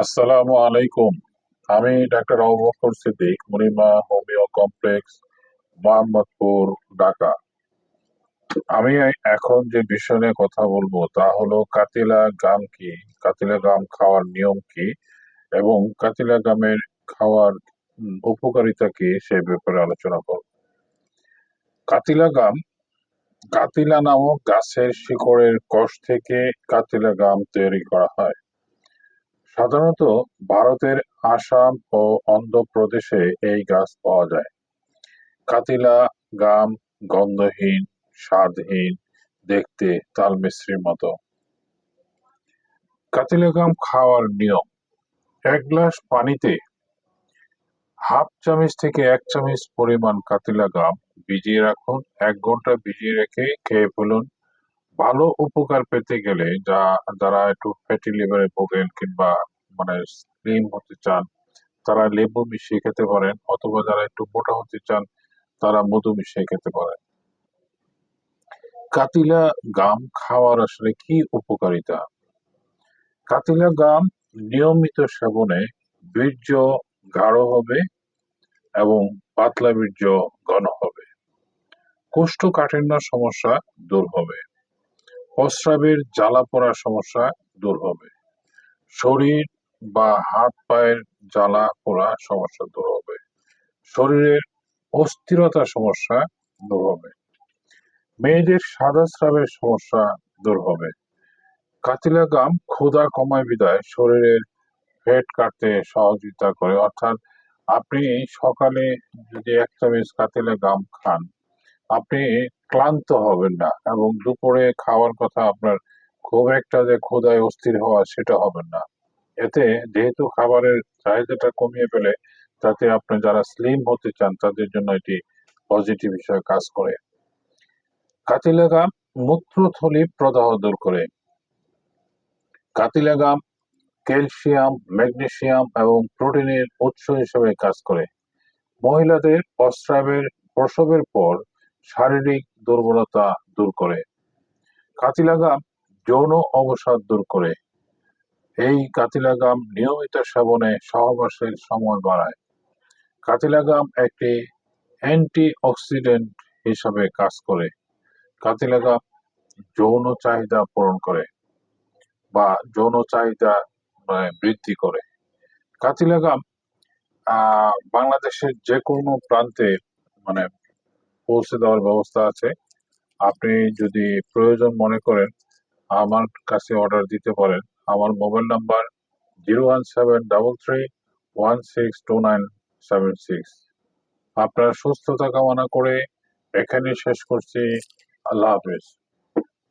আসসালামু আলাইকুম। আমি doctor Abu Bakr Siddique, Munima homeo complex, Mohammadpur, Dhaka. আমি এখন যে বিষয় নিয়ে কথা বলবো তা হলো কাতিলা গাম কি, কাতিলা গাম খাওয়ার নিয়ম কি এবং কাতিলা গামের খাওয়ার উপকারিতা কি সে ব্যাপারে আলোচনা করব। কাতিলা গাম, কাতিলা নামক গাছের শিকড়ের কষ থেকে কাতিলা গাম তৈরি করা হয়। সাধারণত ভারতের আসাম ও অন্ধ্রপ্রদেশে এই গাছ পাওয়া যায়। কাতিলা গাম গন্ধহীন, স্বাদহীন, দেখতে তালমিছরির মতো। কাতিলা গাম খাওয়ার নিয়ম: এক গ্লাস পানিতে হাফ চামচ থেকে এক চামচ পরিমাণ কাতিলা গাম ভিজিয়ে রাখুন। 1 ঘন্টা ভিজিয়ে রেখে খেয়ে ফেলুন। ভালো উপকার পেতে গেলে যারা একটু ফ্যাটি লিভারে ভোগেন কিংবা স্লিম হতে চান তারা লেবু মিশিয়ে খেতে পারেন, অথবা যারা একটু মোটা হতে চান তারা মধু মিশিয়ে খেতে পারেন। কাতিলা গাম খাওয়ার আসলে কি উপকারিতা? কাতিলা গাম নিয়মিত সেবনে বীর্য গাঢ় হবে এবং পাতলা বীর্য ঘন হবে। কোষ্ঠকাঠিন্য সমস্যা দূর হবে। প্রস্রাবের জ্বালা পোড়ার সমস্যা দূর হবে। শরীর বা হাত পায়ের জ্বালা পোড়া সমস্যা দূর হবে। শরীরের অস্থিরতার সমস্যা দূর হবে। মেয়েদের সাদা স্রাবের সমস্যা দূর হবে। কাতিলা গাম ক্ষুধা কমায় বিধায় শরীরের ফ্যাট কাটতে সহযোগিতা করে। অর্থাৎ আপনি সকালে যদি 1 চামচ কাতিলা গাম খান, আপনি ক্লান্ত হবেন না এবং দুপুরে খাওয়ার কথা আপনার খুব একটা যে ক্ষুধায় অস্থির হওয়া সেটা হবেন না। এতে যেহেতু খাবারের চাহিদাটা কমিয়ে ফেলে, তাতে আপনি যারা স্লিম হতে চান তাদের জন্য এটি পজিটিভ হিসেবে কাজ করে। কাতিলা গাম মূত্রথলি প্রদাহ দূর করে। কাতিলা গাম ক্যালসিয়াম, ম্যাগনেসিয়াম এবং প্রোটিনের উৎস হিসেবে কাজ করে। মহিলাদের প্রসবের পর শারীরিক দুর্বলতা দূর করে। কাতিলা গাম যৌন অবসাদ দূর করে। এই কাতিলা গাম নিয়মিত সেবনে সহবাসের সময় বাড়ায়। কাতিলা গাম একটি অ্যান্টিঅক্সিডেন্ট হিসাবে কাজ করে। কাতিলা গাম যৌন চাহিদা পূরণ করে বা যৌন চাহিদা বৃদ্ধি করে। কাতিলা গাম বাংলাদেশের যে কোনো প্রান্তে মানে পৌঁছে দেওয়ার ব্যবস্থা আছে। আপনি যদি প্রয়োজন মনে করেন আমার কাছে অর্ডার দিতে পারেন। আমার মোবাইল নাম্বার 01733162976। আপনার সুস্থতা কামনা করে এখানে শেষ করছি। আল্লাহ হাফেজ।